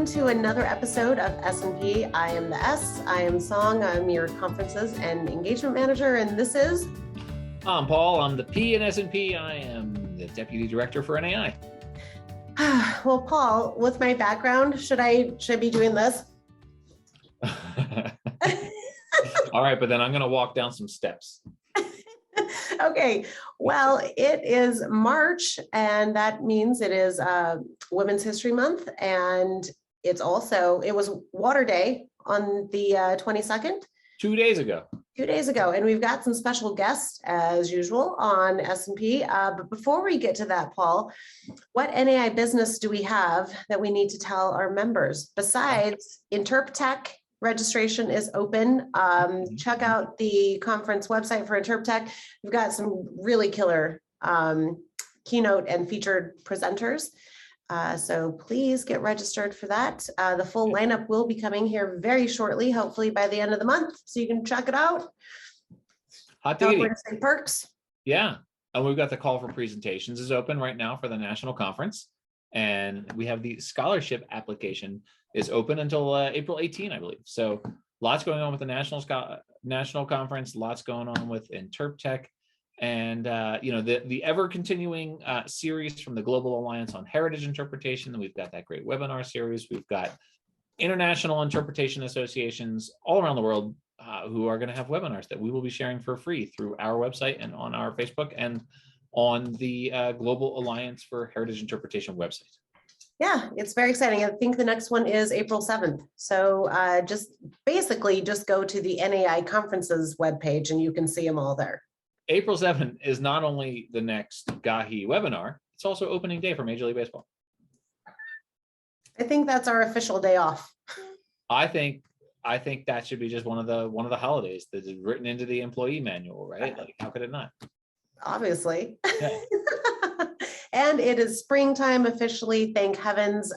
to another episode of S&P. I am the S. I am Song. I'm your conferences and engagement manager, and this is... I'm Paul. I'm the P in S&P. I am the deputy director for NAI. Well, Paul, with my background, should I be doing this? All right, but then I'm going to walk down some steps. Okay, well, it is March, and that means it is Women's History Month, and it was Water Day on the 22nd. 2 days ago. 2 days ago, and we've got some special guests as usual on S&P. But before we get to that, Paul, what NAI business do we have that we need to tell our members? Besides InterpTech, registration is open. Check out the conference website for InterpTech. We've got some really killer keynote and featured presenters. So please get registered for that. The full lineup will be coming here very shortly, hopefully by the end of the month, so you can check it out. Hot diggity. Perks. Yeah, and we've got the call for presentations is open right now for the national conference, and we have the scholarship application is open until April 18, I believe. So lots going on with the national conference, lots going on with InterpTech. And, the ever continuing series from the Global Alliance on Heritage Interpretation. We've got that great webinar series. We've got international interpretation associations all around the world who are going to have webinars that we will be sharing for free through our website and on our Facebook and on the Global Alliance for Heritage Interpretation website. Yeah, it's very exciting. I think the next one is April 7th. So just go to the NAI conferences webpage and you can see them all there. April 7th is not only the next GAHI webinar, it's also opening day for Major League Baseball. I think that's our official day off. I think that should be just one of the holidays that is written into the employee manual, right? Like, how could it not? Obviously. Yeah. And it is springtime officially, thank heavens,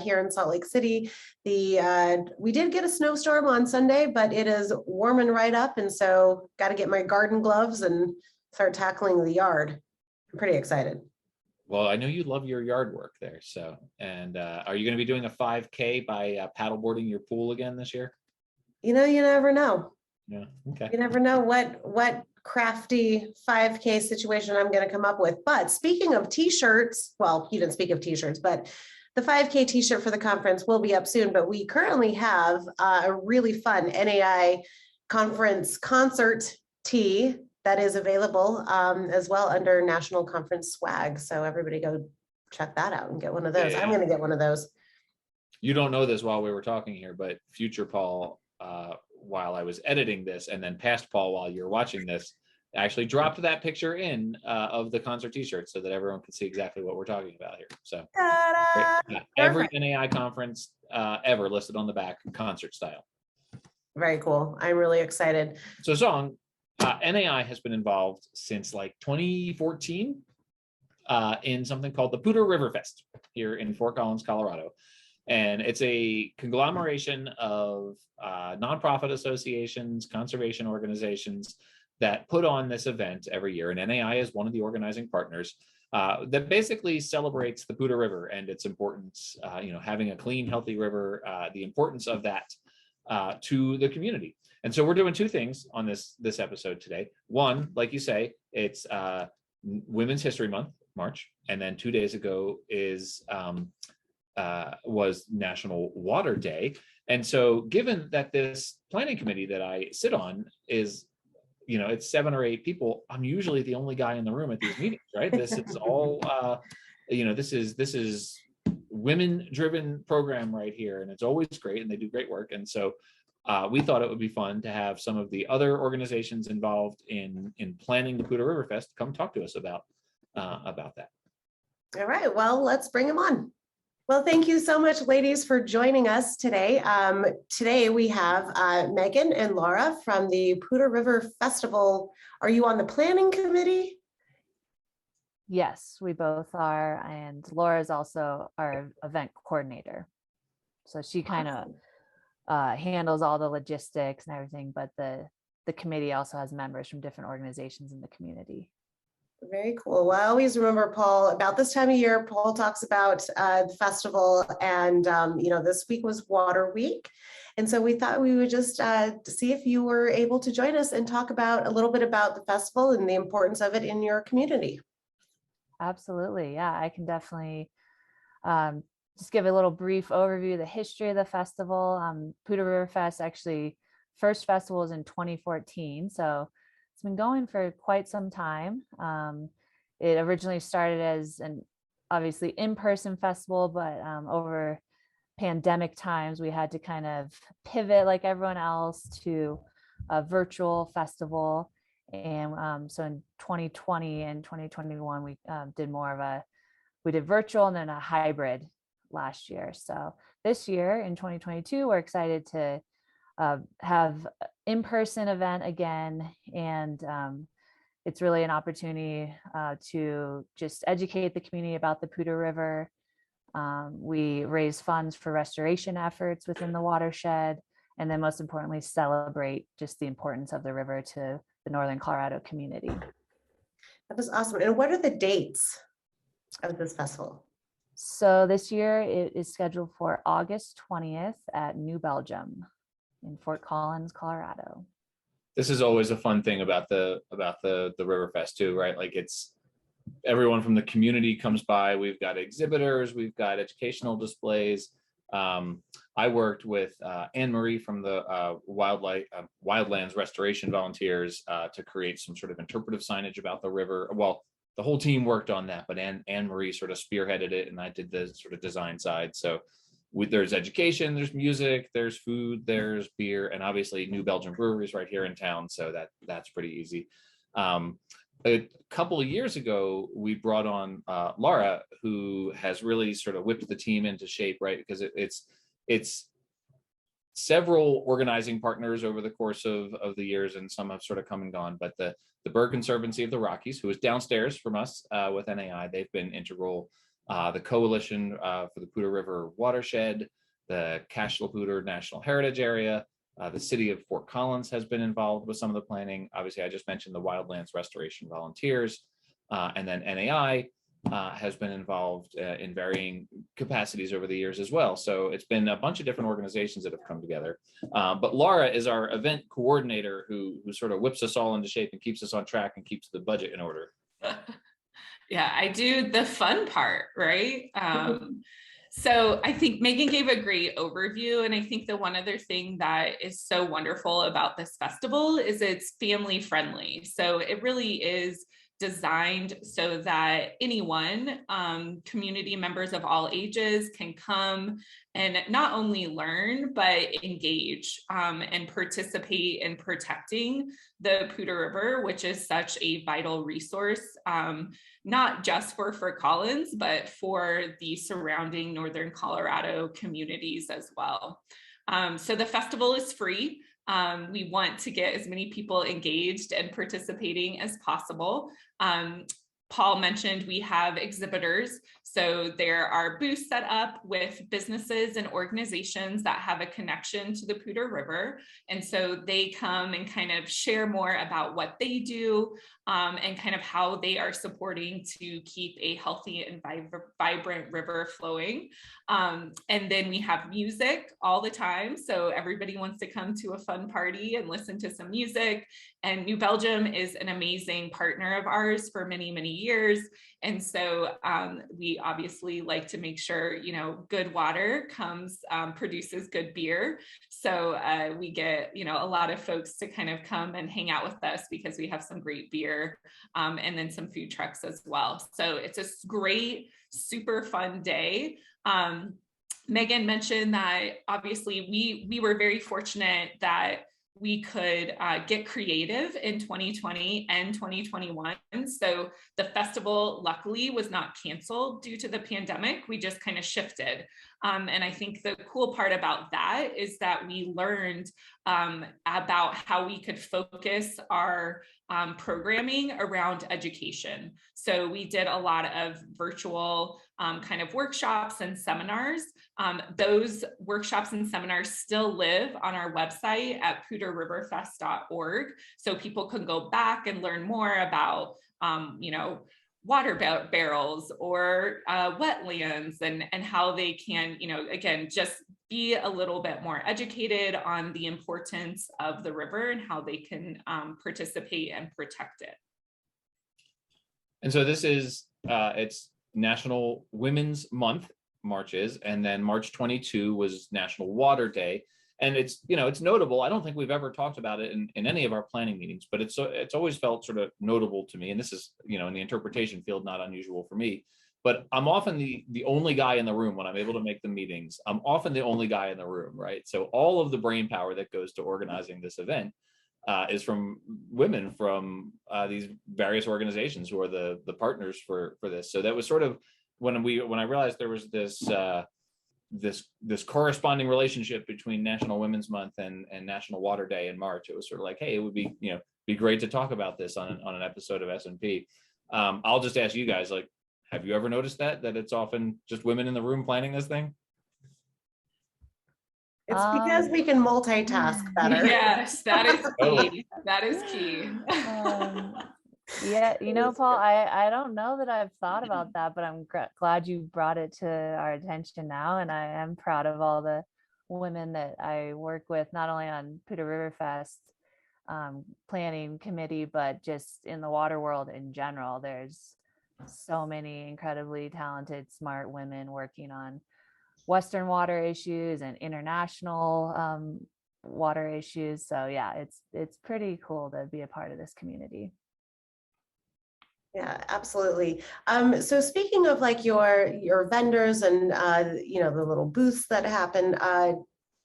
here in Salt Lake City. We did get a snowstorm on Sunday, but it is warming right up. And so got to get my garden gloves and start tackling the yard. I'm pretty excited. Well, I know you love your yard work there. So, and are you going to be doing a 5K by paddleboarding your pool again this year? You never know. Yeah. Okay. You never know what crafty 5K situation I'm going to come up with. But speaking of t-shirts, well, you didn't speak of t-shirts, but the 5K t-shirt for the conference will be up soon. But we currently have a really fun NAI conference concert tee that is available as well under National Conference swag. So everybody go check that out and get one of those. Yeah. I'm going to get one of those. You don't know this while we were talking here, but future Paul, while I was editing this, and then past Paul while you're watching this, actually dropped that picture in of the concert t-shirt so that everyone can see exactly what we're talking about here. So every NAI conference ever listed on the back, concert style. Very cool. I'm really excited. So Song, NAI has been involved since like 2014 in something called the Poudre River Fest here in Fort Collins, Colorado. And it's a conglomeration of nonprofit associations, conservation organizations that put on this event every year. And NAI is one of the organizing partners that basically celebrates the Poudre River and its importance, having a clean, healthy river, the importance of that to the community. And so we're doing two things on this episode today. One, like you say, it's Women's History Month, March. And then 2 days ago was National Water Day. And so given that this planning committee that I sit on is, it's 7 or 8 people, I'm usually the only guy in the room at these meetings, right? This is all, this is women-driven program right here. And it's always great and they do great work. And so we thought it would be fun to have some of the other organizations involved in planning the Poudre River Fest come talk to us about that. All right, well, let's bring them on. Well, thank you so much, ladies, for joining us today. Today we have Megan and Lara from the Poudre River Festival. Are you on the planning committee? Yes, we both are. And Laura is also our event coordinator. So she kind of handles all the logistics and everything, but the committee also has members from different organizations in the community. Very cool. Well, I always remember, Paul, about this time of year, Paul talks about the festival, and this week was Water Week. And so we thought we would just see if you were able to join us and talk about a little bit about the festival and the importance of it in your community. Absolutely. Yeah, I can definitely just give a little brief overview of the history of the festival. Poudre River Fest, actually, first festival was in 2014. So it's been going for quite some time. It originally started as an obviously in-person festival, but over pandemic times, we had to kind of pivot like everyone else to a virtual festival. And so in 2020 and 2021, we did virtual and then a hybrid last year. So this year in 2022, we're excited to have in-person event again. And it's really an opportunity to just educate the community about the Poudre River. We raise funds for restoration efforts within the watershed, and then most importantly, celebrate just the importance of the river to the Northern Colorado community. That was awesome. And what are the dates of this festival? So this year it is scheduled for August 20th at New Belgium in Fort Collins, Colorado. This is always a fun thing about the River Fest too, right? Like it's everyone from the community comes by. We've got exhibitors, we've got educational displays. I worked with Anne Marie from the Wildlands Restoration Volunteers to create some sort of interpretive signage about the river. Well, the whole team worked on that, but Anne Marie sort of spearheaded it, and I did the sort of design side. So there's education, there's music, there's food, there's beer, and obviously New Belgium Brewery is right here in town, so that's pretty easy. A couple of years ago, we brought on Lara, who has really sort of whipped the team into shape, right? Because it's several organizing partners over the course of the years, and some have sort of come and gone. But the Bird Conservancy of the Rockies, who is downstairs from us with NAI, they've been integral. The Coalition for the Poudre River Watershed, the Cache-la-Poudre National Heritage Area, the city of Fort Collins has been involved with some of the planning. Obviously, I just mentioned the Wildlands Restoration Volunteers, and then NAI has been involved in varying capacities over the years as well. So it's been a bunch of different organizations that have come together. But Lara is our event coordinator who sort of whips us all into shape and keeps us on track and keeps the budget in order. Yeah, I do the fun part, right? So I think Megan gave a great overview. And I think the one other thing that is so wonderful about this festival is it's family friendly. So it really is designed so that anyone, community members of all ages, can come and not only learn, but engage and participate in protecting the Poudre River, which is such a vital resource, not just for Fort Collins, but for the surrounding Northern Colorado communities as well. So the festival is free. We want to get as many people engaged and participating as possible. Paul mentioned we have exhibitors. So there are booths set up with businesses and organizations that have a connection to the Poudre River. And so they come and kind of share more about what they do and kind of how they are supporting to keep a healthy and vibrant river flowing. And then we have music all the time. So everybody wants to come to a fun party and listen to some music. And New Belgium is an amazing partner of ours for many, many years. And so we obviously like to make sure, good water produces good beer. So we get, a lot of folks to kind of come and hang out with us because we have some great beer and then some food trucks as well. So it's a great, super fun day. Megan mentioned that obviously we were very fortunate that we could get creative in 2020 and 2021. So the festival luckily was not canceled due to the pandemic. We just kind of shifted. And I think the cool part about that is that we learned about how we could focus our programming around education. So we did a lot of virtual kind of workshops and seminars. Those workshops and seminars still live on our website at poudreriverfest.org. So people can go back and learn more about, water barrels or wetlands and how they can, again, just be a little bit more educated on the importance of the river and how they can participate and protect it. And so this is, it's National Women's Month, March is, and then March 22 was National Water Day. And it's, it's notable. I don't think we've ever talked about it in any of our planning meetings, but it's always felt sort of notable to me. And this is, in the interpretation field, not unusual for me. But I'm often the only guy in the room when I'm able to make the meetings. I'm often the only guy in the room, right? So all of the brain power that goes to organizing this event is from women from these various organizations who are the partners for this. So that was sort of when I realized there was this corresponding relationship between National Women's Month and National Water Day in March. It was sort of like, hey, it would be be great to talk about this on an episode of S&P. I'll just ask you guys, like, have you ever noticed that it's often just women in the room planning this thing? It's because we can multitask better. Yes, that is key. That is key. Yeah, Paul, I don't know that I've thought about that, but I'm glad you brought it to our attention now. And I am proud of all the women that I work with, not only on Poudre River Fest planning committee, but just in the water world in general. There's so many incredibly talented, smart women working on Western water issues and international water issues. So yeah, it's pretty cool to be a part of this community. Yeah, absolutely. So speaking of like your vendors and the little booths that happen,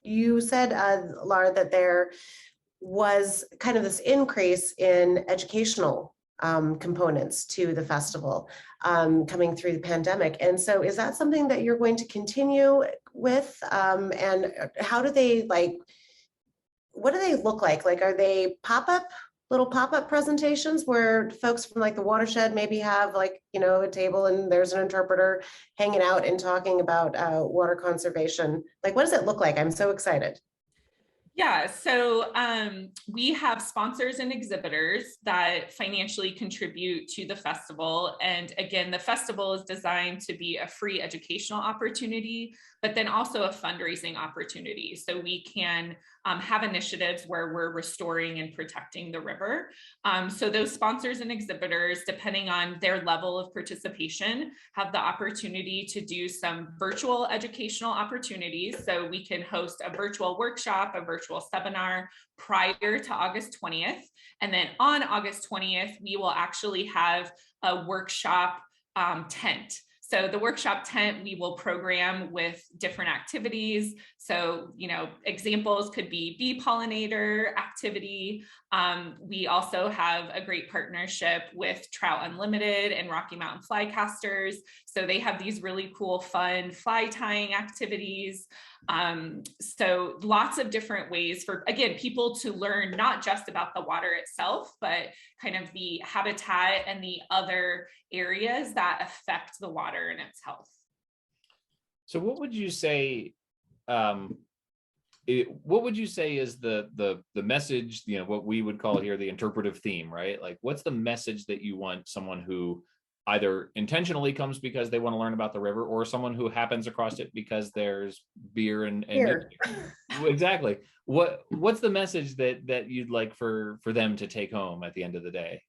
you said, Lara, that there was kind of this increase in educational components to the festival coming through the pandemic. And so is that something that you're going to continue with? And how do they what do they look like? Like, are they little pop-up presentations where folks from like the Watershed maybe have a table and there's an interpreter hanging out and talking about water conservation? Like, what does it look like? I'm so excited. Yeah, so we have sponsors and exhibitors that financially contribute to the festival. And again, the festival is designed to be a free educational opportunity, but then also a fundraising opportunity. So we can have initiatives where we're restoring and protecting the river. So those sponsors and exhibitors, depending on their level of participation, have the opportunity to do some virtual educational opportunities. So we can host a virtual workshop, a virtual seminar prior to August 20th. And then on August 20th, we will actually have a workshop tent. So the workshop tent, we will program with different activities. So, examples could be bee pollinator activity. We also have a great partnership with Trout Unlimited and Rocky Mountain Flycasters. So they have these really cool, fun fly tying activities. So lots of different ways for, again, people to learn not just about the water itself, but kind of the habitat and the other areas that affect the water and its health. So what would you say, is the message, what we would call here the interpretive theme, right? Like, what's the message that you want someone who either intentionally comes because they want to learn about the river, or someone who happens across it because there's beer and music? Exactly. What's the message that you'd like for them to take home at the end of the day?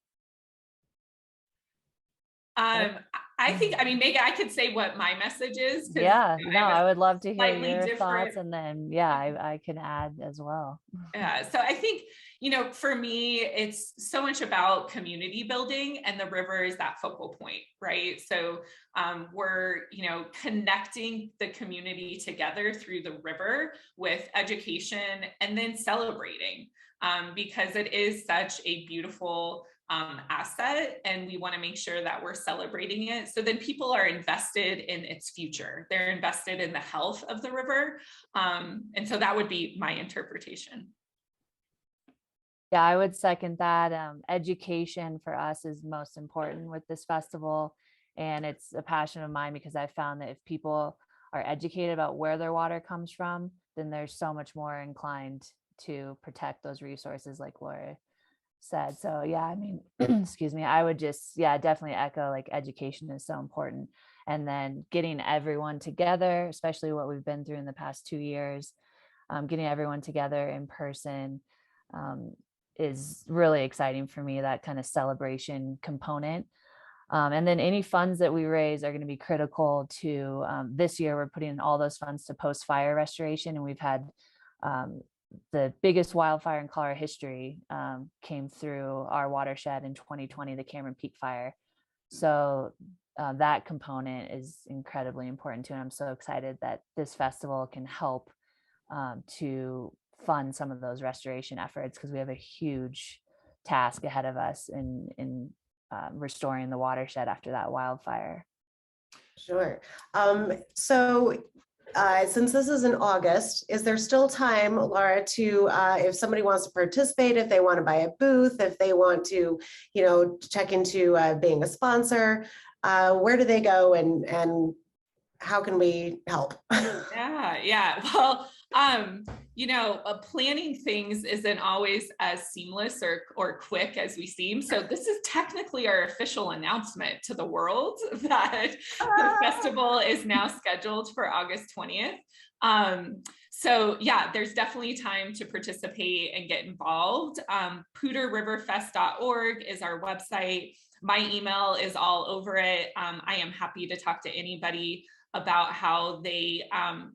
I think, Megan, I could say what my message is. Yeah, no, I would love to hear your different thoughts, and then I can add as well. Yeah, so I think, for me, it's so much about community building, and the river is that focal point, right? So we're, connecting the community together through the river with education and then celebrating, because it is such a beautiful asset, and we want to make sure that we're celebrating it. So then people are invested in its future. They're invested in the health of the river. And so that would be my interpretation. Yeah, I would second that. Education for us is most important with this festival. And it's a passion of mine because I found that if people are educated about where their water comes from, then they're so much more inclined to protect those resources, like Laura said. So yeah, I mean, excuse me, I would just, yeah, definitely echo like education is so important. And then getting everyone together, especially what we've been through in the past 2 years, getting everyone together in person um, is really exciting for me, that kind of celebration component. And then any funds that we raise are going to be critical to this year. We're putting all those funds to post-fire restoration, and we've had the biggest wildfire in Colorado history came through our watershed in 2020, the Cameron Peak Fire. So that component is incredibly important too. And I'm so excited that this festival can help to fund some of those restoration efforts, because we have a huge task ahead of us in restoring the watershed after that wildfire. Sure. So since this is in August, is there still time, Lara, to if somebody wants to participate, if they want to buy a booth, if they want to, check into being a sponsor, where do they go and how can we help? Yeah. Well, planning things isn't always as seamless or quick as we seem. So this is technically our official announcement to the world that the festival is now scheduled for August 20th. So yeah, there's definitely time to participate and get involved. PoudreRiverFest.org is our website. My email is all over it. I am happy to talk to anybody about how they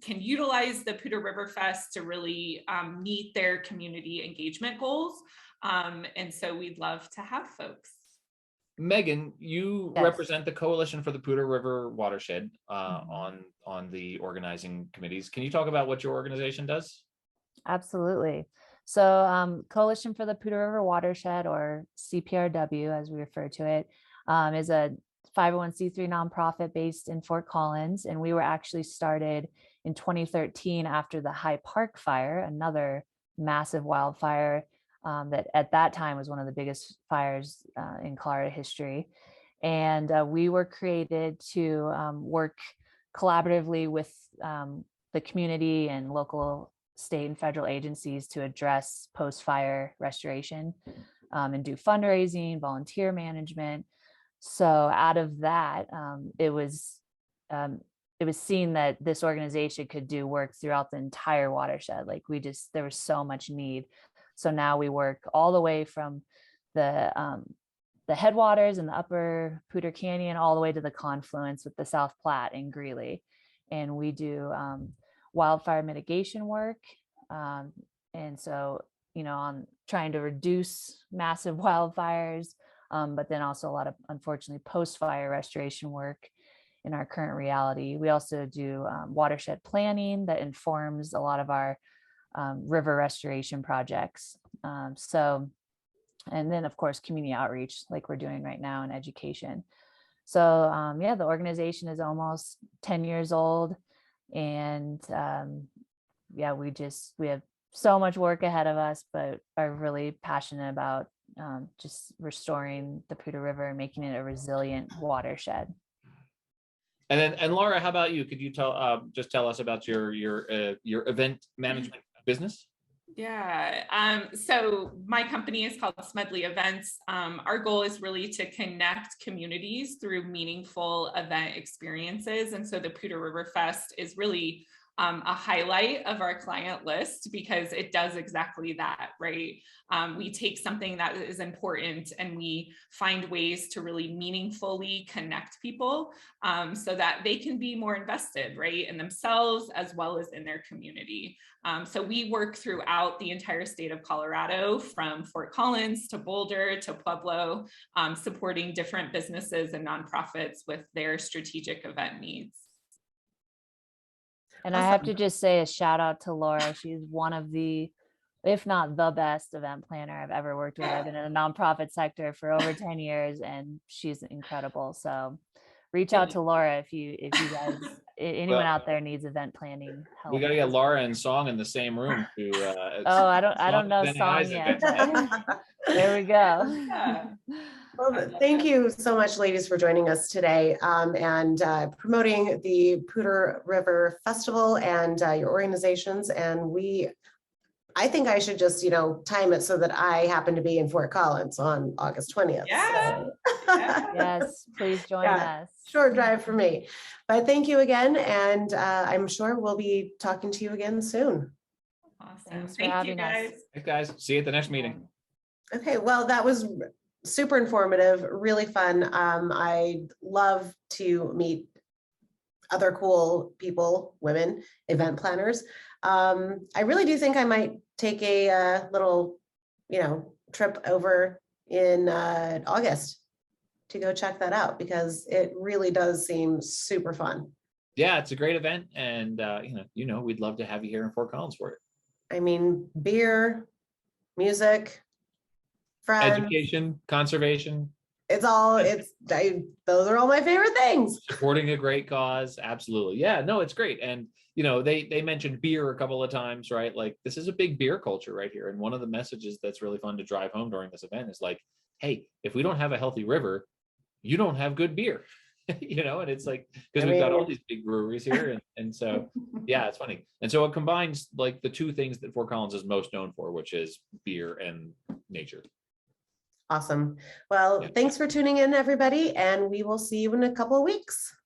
can utilize the Poudre River Fest to really meet their community engagement goals. And so we'd love to have folks. Megan, you Yes. represent the Coalition for the Poudre River Watershed on the organizing committees. Can you talk about what your organization does? Absolutely. So Coalition for the Poudre River Watershed, or CPRW as we refer to it, is a 501c3 nonprofit based in Fort Collins. And we were actually started in 2013 after the High Park fire, another massive wildfire that at that time was one of the biggest fires in Colorado history. And we were created to work collaboratively with the community and local, state and federal agencies to address post-fire restoration and do fundraising, volunteer management. So out of that, it was seen that this organization could do work throughout the entire watershed. Like there was so much need. So now we work all the way from the headwaters in the upper Poudre Canyon all the way to the confluence with the South Platte and Greeley. And we do wildfire mitigation work. And so, on trying to reduce massive wildfires, but then also a lot of, unfortunately, post-fire restoration work in our current reality. We also do watershed planning that informs a lot of our river restoration projects. And then, of course, community outreach like we're doing right now, and education. So the organization is almost 10 years old. And we have so much work ahead of us, but are really passionate about just restoring the Poudre River and making it a resilient watershed. And Lara, how about you? Could you tell us about your event management business? Yeah. So my company is called Smedley Events. Our goal is really to connect communities through meaningful event experiences. And so the Poudre River Fest is really a highlight of our client list because it does exactly that, right? We take something that is important and we find ways to really meaningfully connect people so that they can be more invested, right, in themselves as well as in their community. So we work throughout the entire state of Colorado, from Fort Collins to Boulder to Pueblo, supporting different businesses and nonprofits with their strategic event needs. And I have to just say a shout out to Laura. She's one of the, if not the best event planner I've ever worked with. I've been in the nonprofit sector for over 10 years and she's incredible. So reach out to Laura if you guys, anyone Well, out there needs event planning help. We got to get Lara and Song in the same room to. Oh, I don't know Song yet, but there we go. Yeah. Well, thank you so much, ladies, for joining us today and promoting the Poudre River Festival and your organizations. And I think I should just, time it so that I happen to be in Fort Collins on August 20th. Yeah. So. Yes, please join Yeah, us. short drive for me. But thank you again. And I'm sure we'll be talking to you again soon. Awesome. Thanks for Thank you, having us. guys. Thanks, guys. See you at the next meeting. Okay, well, that was super informative, really fun. I love to meet other cool people, women, event planners. I really do think I might take a little, trip over in August to go check that out because it really does seem super fun. Yeah, it's a great event, and we'd love to have you here in Fort Collins for it. I mean, beer, music, friends. Education, conservation, Those are all my favorite things. supporting a great cause. Absolutely. Yeah, no, it's great. And, they mentioned beer a couple of times, right? Like this is a big beer culture right here. And one of the messages that's really fun to drive home during this event is like, hey, if we don't have a healthy river, you don't have good beer, and it's like, because we've got all these big breweries here. And so, yeah, it's funny. And so it combines like the two things that Fort Collins is most known for, which is beer and nature. Awesome. Well, thanks for tuning in, everybody, and we will see you in a couple of weeks.